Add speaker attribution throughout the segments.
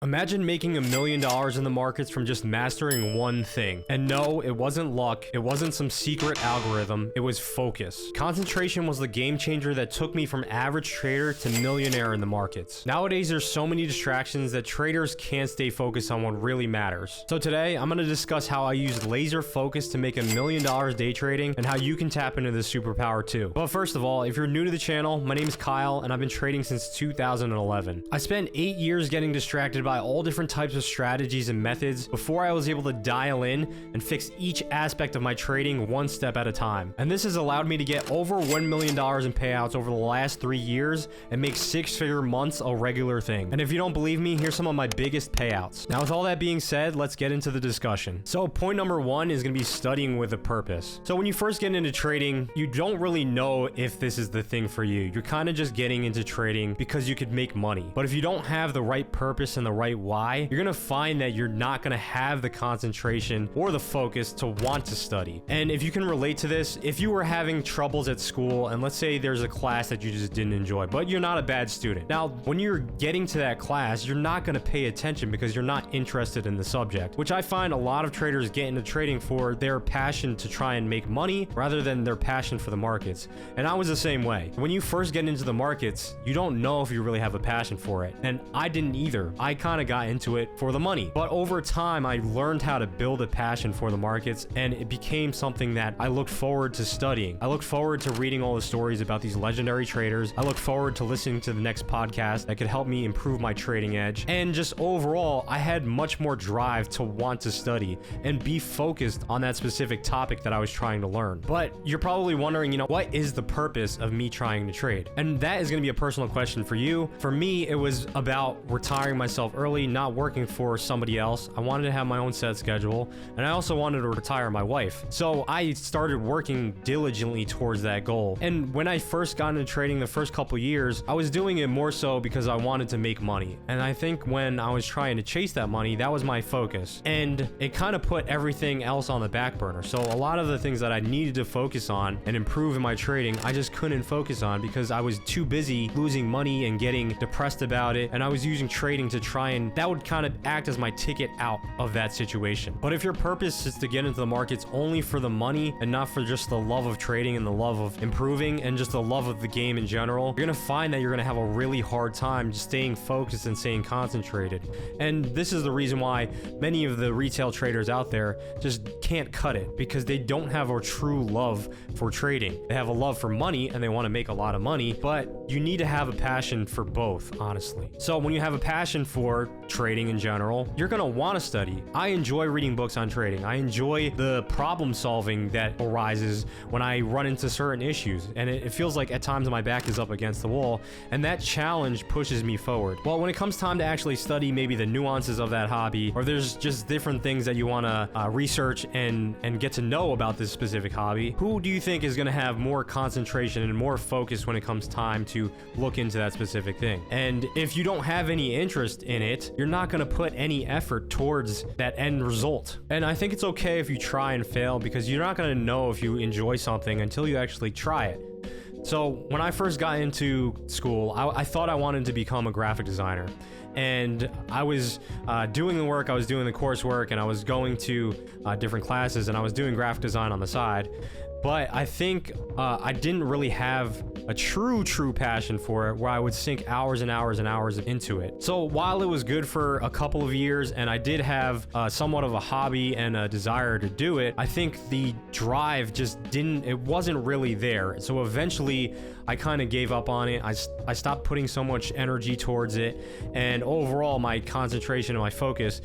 Speaker 1: Imagine making $1 million in the markets from just mastering one thing. And no, it wasn't luck, it wasn't some secret algorithm, it was focus. Concentration was the game changer that took me from average trader to millionaire in the markets. Nowadays, there's so many distractions that traders can't stay focused on what really matters. So today, I'm gonna discuss how I used laser focus to make $1 million day trading and how you can tap into this superpower too. But first of all, if you're new to the channel, my name is Kyle and I've been trading since 2011. I spent 8 years getting distracted by all different types of strategies and methods before I was able to dial in and fix each aspect of my trading one step at a time. And this has allowed me to get over $1 million in payouts over the last 3 years and make 6-figure months a regular thing. And if you don't believe me, here's some of my biggest payouts. Now with all that being said, let's get into the discussion. So point number one is going to be studying with a purpose. So when you first get into trading, you don't really know if this is the thing for you. You're kind of just getting into trading because you could make money. But if you don't have the right purpose and the right why, you're gonna find that you're not gonna have the concentration or the focus to want to study. And if you can relate to this, if you were having troubles at school and let's say there's a class that you just didn't enjoy, but you're not a bad student. Now, when you're getting to that class, you're not gonna pay attention because you're not interested in the subject, which I find a lot of traders get into trading for their passion to try and make money rather than their passion for the markets. And I was the same way. When you first get into the markets, you don't know if you really have a passion for it. And I didn't either. I kind of got into it for the money. But over time, I learned how to build a passion for the markets, and it became something that I looked forward to studying. I looked forward to reading all the stories about these legendary traders. I looked forward to listening to the next podcast that could help me improve my trading edge. And just overall, I had much more drive to want to study and be focused on that specific topic that I was trying to learn. But you're probably wondering, what is the purpose of me trying to trade? And that is going to be a personal question for you. For me, it was about retiring myself early, not working for somebody else. I wanted to have my own set schedule, and I also wanted to retire my wife. So I started working diligently towards that goal. And when I first got into trading the first couple years, I was doing it more so because I wanted to make money. And I think when I was trying to chase that money, that was my focus. And it kind of put everything else on the back burner. So a lot of the things that I needed to focus on and improve in my trading, I just couldn't focus on because I was too busy losing money and getting depressed about it. And I was using trading to try and that would kind of act as my ticket out of that situation. But if your purpose is to get into the markets only for the money and not for just the love of trading and the love of improving and just the love of the game in general, you're gonna find that you're gonna have a really hard time just staying focused and staying concentrated. And this is the reason why many of the retail traders out there just can't cut it, because they don't have a true love for trading. They have a love for money and they want to make a lot of money, but you need to have a passion for both, honestly. So when you have a passion for trading in general, you're gonna want to study. I enjoy reading books on trading. I enjoy the problem solving that arises when I run into certain issues, and it feels like at times my back is up against the wall, and that challenge pushes me forward. Well, when it comes time to actually study maybe the nuances of that hobby, or there's just different things that you want to research and get to know about this specific hobby, who do you think is going to have more concentration and more focus when it comes time to look into that specific thing? And if you don't have any interest in it, you're not going to put any effort towards that end result. And I think it's okay if you try and fail, because you're not going to know if you enjoy something until you actually try it. So when I first got into school, I thought I wanted to become a graphic designer. And I was doing the work, I was doing the coursework, and I was going to different classes, and I was doing graphic design on the side. But I think I didn't really have a true passion for it where I would sink hours and hours and hours into it. So while it was good for a couple of years and I did have somewhat of a hobby and a desire to do it, I think the drive just it wasn't really there. So eventually I kind of gave up on it. I stopped putting so much energy towards it, and overall my concentration and my focus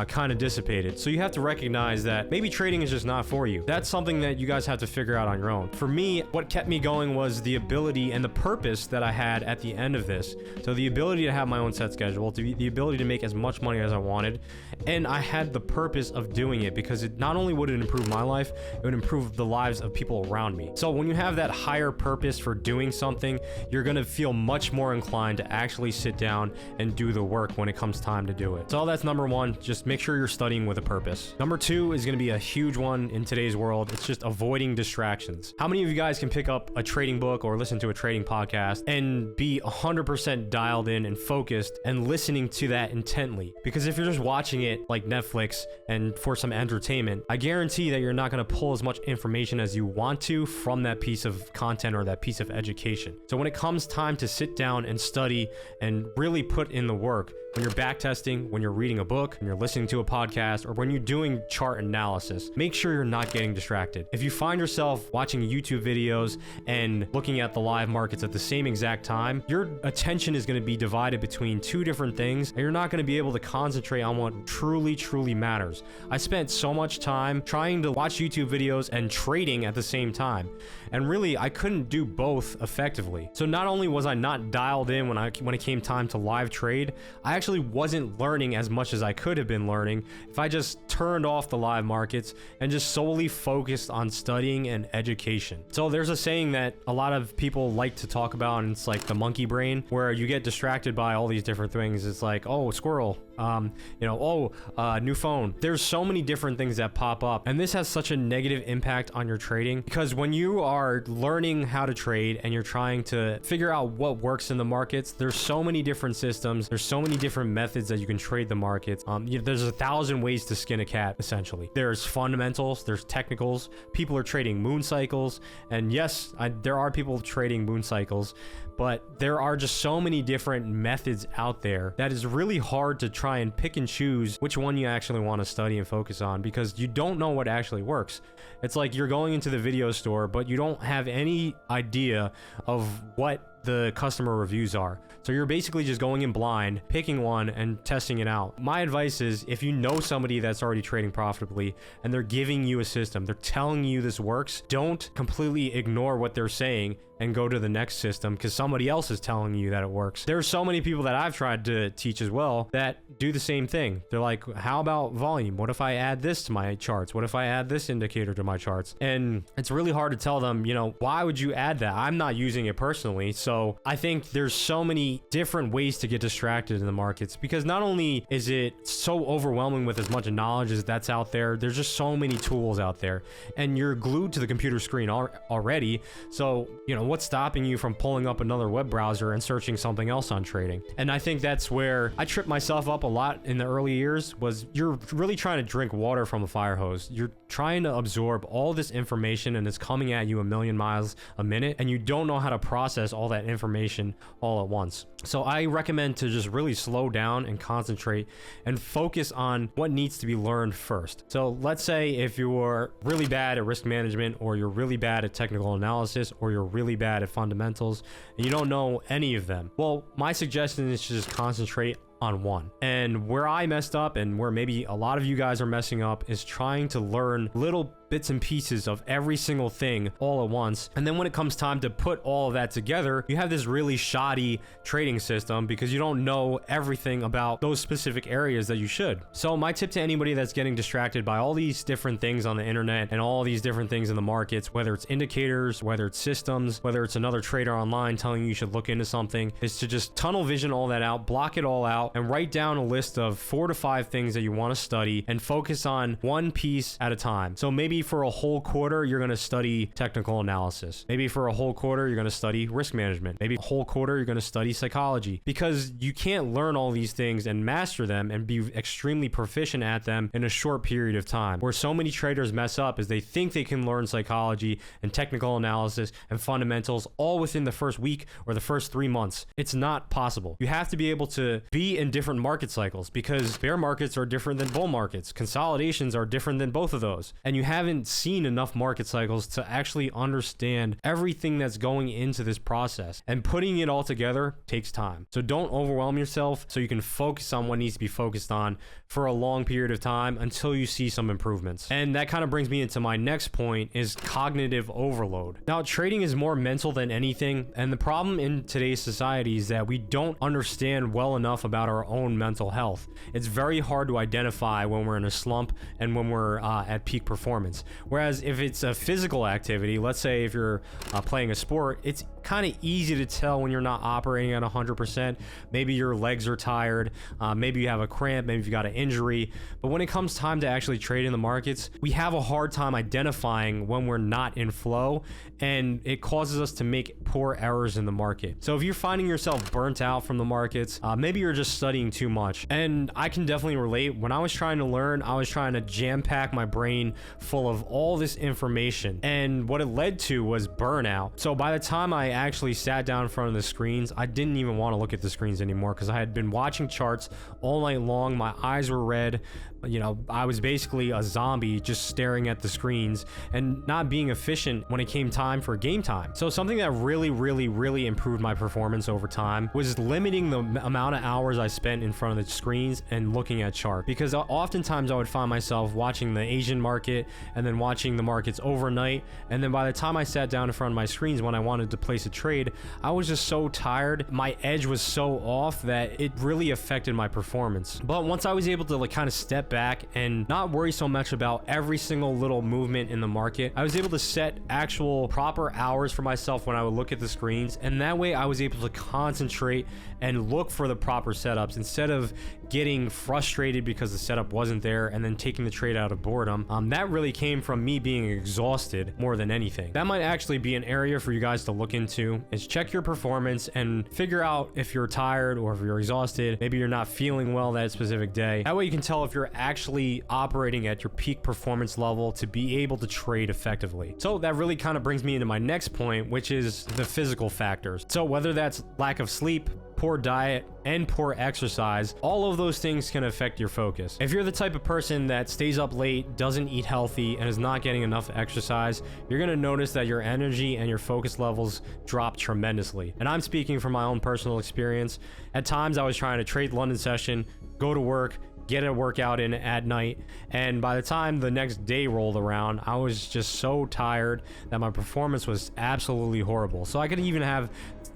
Speaker 1: kind of dissipated. So you have to recognize that maybe trading is just not for you. That's something that you guys have to figure out on your own. For me, what kept me going was the ability and the purpose that I had at the end of this. So the ability to have my own set schedule, the ability to make as much money as I wanted, and I had the purpose of doing it because it not only would it improve my life, it would improve the lives of people around me. So when you have that higher purpose for doing something, you're gonna feel much more inclined to actually sit down and do the work when it comes time to do it. So that's number one, just make sure you're studying with a purpose. Number two is gonna be a huge one in today's world. It's just avoiding distractions. distractions. How many of you guys can pick up a trading book or listen to a trading podcast and be 100% dialed in and focused and listening to that intently? Because if you're just watching it like Netflix and for some entertainment, I guarantee that you're not going to pull as much information as you want to from that piece of content or that piece of education. So when it comes time to sit down and study and really put in the work, when you're backtesting, when you're reading a book, when you're listening to a podcast, or when you're doing chart analysis, make sure you're not getting distracted. If you find yourself watching YouTube videos and looking at the live markets at the same exact time, your attention is going to be divided between two different things, and you're not going to be able to concentrate on what truly matters. I spent so much time trying to watch YouTube videos and trading at the same time, and really I couldn't do both effectively. So not only was I not dialed in when it came time to live trade, I actually wasn't learning as much as I could have been learning if I just turned off the live markets and just solely focused on studying and education. So there's a saying that a lot of people like to talk about, and it's like the monkey brain, where you get distracted by all these different things. It's like, oh, squirrel, new phone. There's so many different things that pop up, and this has such a negative impact on your trading, because when you are learning how to trade and you're trying to figure out what works in the markets, there's so many different systems, there's so many different methods that you can trade the markets. There's 1,000 ways to skin a cat, essentially. There's fundamentals, there's technicals, people are trading moon cycles, and yes, there are people trading moon cycles, but there are just so many different methods out there that is really hard to try and pick and choose which one you actually want to study and focus on, because you don't know what actually works. It's like you're going into the video store, but you don't have any idea of what the customer reviews are. So you're basically just going in blind, picking one and testing it out. My advice is, if you know somebody that's already trading profitably and they're giving you a system, they're telling you this works, don't completely ignore what they're saying and go to the next system because somebody else is telling you that it works. There are so many people that I've tried to teach as well that do the same thing. They're like, how about volume? What if I add this to my charts? What if I add this indicator to my charts? And it's really hard to tell them, why would you add that? I'm not using it personally. So I think there's so many different ways to get distracted in the markets, because not only is it so overwhelming with as much knowledge as that's out there, there's just so many tools out there and you're glued to the computer screen already. So, what's stopping you from pulling up another web browser and searching something else on trading? And I think that's where I tripped myself up a lot in the early years, was you're really trying to drink water from a fire hose. You're trying to absorb all this information and it's coming at you a million miles a minute, and you don't know how to process all that information all at once. So I recommend to just really slow down and concentrate and focus on what needs to be learned first. So let's say if you're really bad at risk management, or you're really bad at technical analysis, or you're really bad at fundamentals, and you don't know any of them. Well, my suggestion is to just concentrate on one. And where I messed up, and where maybe a lot of you guys are messing up, is trying to learn little bits and pieces of every single thing all at once. And then when it comes time to put all of that together, you have this really shoddy trading system because you don't know everything about those specific areas that you should. So my tip to anybody that's getting distracted by all these different things on the internet and all these different things in the markets, whether it's indicators, whether it's systems, whether it's another trader online telling you should look into something, is to just tunnel vision all that out, block it all out, and write down a list of 4 to 5 things that you want to study and focus on one piece at a time. So maybe for a whole quarter, you're going to study technical analysis. Maybe for a whole quarter, you're going to study risk management. Maybe a whole quarter, you're going to study psychology, because you can't learn all these things and master them and be extremely proficient at them in a short period of time. Where so many traders mess up is they think they can learn psychology and technical analysis and fundamentals all within the first week or the first 3 months. It's not possible. You have to be able to be in different market cycles, because bear markets are different than bull markets. Consolidations are different than both of those. And you haven't seen enough market cycles to actually understand everything that's going into this process. And putting it all together takes time. So don't overwhelm yourself, so you can focus on what needs to be focused on for a long period of time until you see some improvements. And that kind of brings me into my next point, is cognitive overload. Now, trading is more mental than anything. And the problem in today's society is that we don't understand well enough about our own mental health. It's very hard to identify when we're in a slump and when we're at peak performance. Whereas if it's a physical activity, let's say if you're playing a sport, it's kind of easy to tell when you're not operating at 100%. Maybe your legs are tired, maybe you have a cramp, maybe you got an injury. But when it comes time to actually trade in the markets, we have a hard time identifying when we're not in flow, and it causes us to make poor errors in the market. So if you're finding yourself burnt out from the markets, maybe you're just studying too much. And I can definitely relate. When I was trying to learn, I was trying to jam pack my brain full of all this information, and what it led to was burnout. So by the time I actually sat down in front of the screens, I didn't even want to look at the screens anymore, because I had been watching charts all night long. My eyes were red. You know, I was basically a zombie just staring at the screens and not being efficient when it came time for game time. So something that really improved my performance over time was limiting the amount of hours I spent in front of the screens and looking at charts, because oftentimes I would find myself watching the Asian market and then watching the markets overnight, and then by the time I sat down in front of my screens when I wanted to place a trade, I was just so tired. My edge was so off that it really affected my performance. But once I was able to kind of step back and not worry so much about every single little movement in the market, I was able to set actual proper hours for myself when I would look at the screens, and that way I was able to concentrate and look for the proper setups instead of getting frustrated because the setup wasn't there and then taking the trade out of boredom. That really came from me being exhausted more than anything. That might actually be an area for you guys to look into, is check your performance and figure out if you're tired or if you're exhausted. Maybe you're not feeling well that specific day. That way you can tell if you're actually operating at your peak performance level to be able to trade effectively. So that really kind of brings me into my next point, which is the physical factors. So whether that's lack of sleep, poor diet, and poor exercise, all of those things can affect your focus. If you're the type of person that stays up late, doesn't eat healthy, and is not getting enough exercise, you're gonna notice that your energy and your focus levels drop tremendously. And I'm speaking from my own personal experience. At times I was trying to trade London session, go to work, get a workout in at night, and by the time the next day rolled around, I was just so tired that my performance was absolutely horrible. So I could even have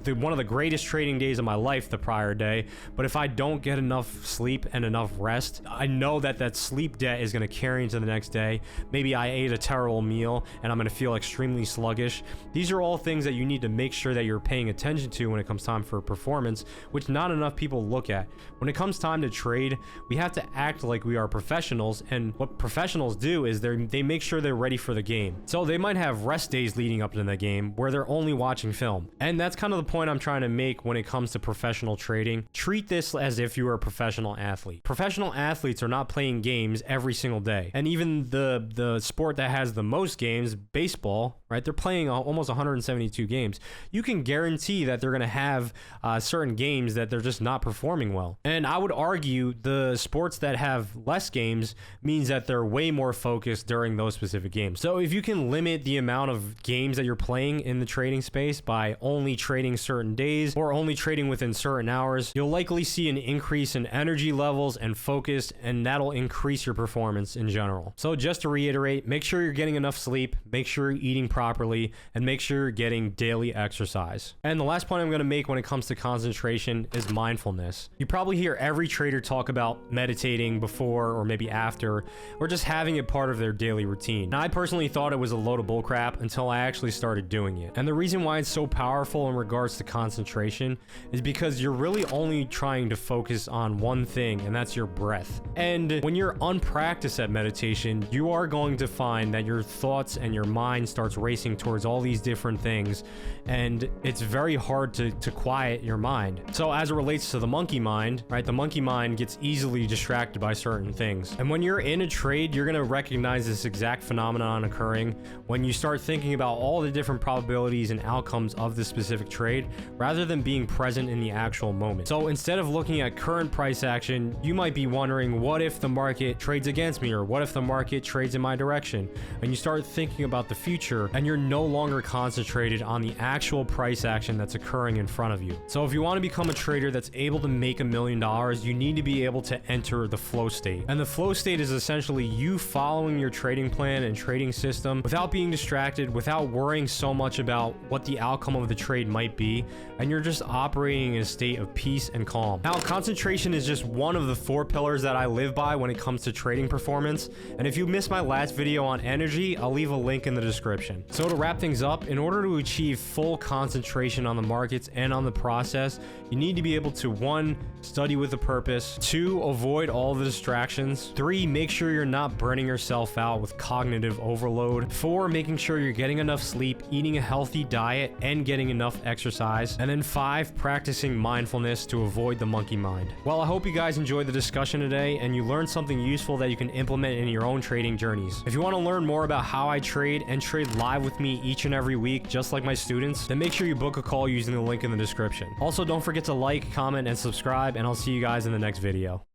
Speaker 1: one of the greatest trading days of my life the prior day, but if I don't get enough sleep and enough rest, I know that that sleep debt is going to carry into the next day. Maybe I ate a terrible meal and I'm going to feel extremely sluggish. These are all things that you need to make sure that you're paying attention to when it comes time for performance, which not enough people look at. When it comes time to trade, we have to act like we are professionals, and what professionals do is they make sure they're ready for the game. So they might have rest days leading up to the game where they're only watching film, and that's kind of the point I'm trying to make when it comes to professional trading. Treat this as if you were a professional athlete. Professional athletes are not playing games every single day, and even the sport that has the most games, baseball, right, they're playing almost 172 games. You can guarantee that they're going to have certain games that they're just not performing well. And I would argue the sports that have less games means that they're way more focused during those specific games. So if you can limit the amount of games that you're playing in the trading space by only trading certain days or only trading within certain hours, you'll likely see an increase in energy levels and focus, and that'll increase your performance in general. So just to reiterate, make sure you're getting enough sleep, make sure you're eating properly, and make sure you're getting daily exercise. And the last point I'm going to make when it comes to concentration is mindfulness. You probably hear every trader talk about meditating before or maybe after, or just having it part of their daily routine. Now, I personally thought it was a load of bullcrap until I actually started doing it. And the reason why it's so powerful in regards to concentration is because you're really only trying to focus on one thing, and that's your breath. And when you're unpracticed at meditation, you are going to find that your thoughts and your mind starts racing towards all these different things, and it's very hard to quiet your mind. So as it relates to the monkey mind, right, the monkey mind gets easily distracted by certain things. And when you're in a trade, you're going to recognize this exact phenomenon occurring when you start thinking about all the different probabilities and outcomes of this specific trade rather than being present in the actual moment. So instead of looking at current price action, you might be wondering, what if the market trades against me, or what if the market trades in my direction? And you start thinking about the future, and you're no longer concentrated on the actual price action that's occurring in front of you. So if you want to become a trader that's able to make $1 million, you need to be able to enter the flow state. And the flow state is essentially you following your trading plan and trading system without being distracted, without worrying so much about what the outcome of the trade might be, and you're just operating in a state of peace and calm. Now, concentration is just one of the 4 pillars that I live by when it comes to trading performance, and if you missed my last video on energy, I'll leave a link in the description. So to wrap things up, in order to achieve full concentration on the markets and on the process, you need to be able to 1. Study with a purpose, 2. Avoid all the distractions, 3. Make sure you're not burning yourself out with cognitive overload, 4. Making sure you're getting enough sleep, eating a healthy diet, and getting enough exercise, and then 5. Practicing mindfulness to avoid the monkey mind. Well, I hope you guys enjoyed the discussion today and you learned something useful that you can implement in your own trading journeys. If you want to learn more about how I trade and trade live with me each and every week, just like my students, then make sure you book a call using the link in the description. Also, don't forget to like, comment, and subscribe, and I'll see you guys in the next video.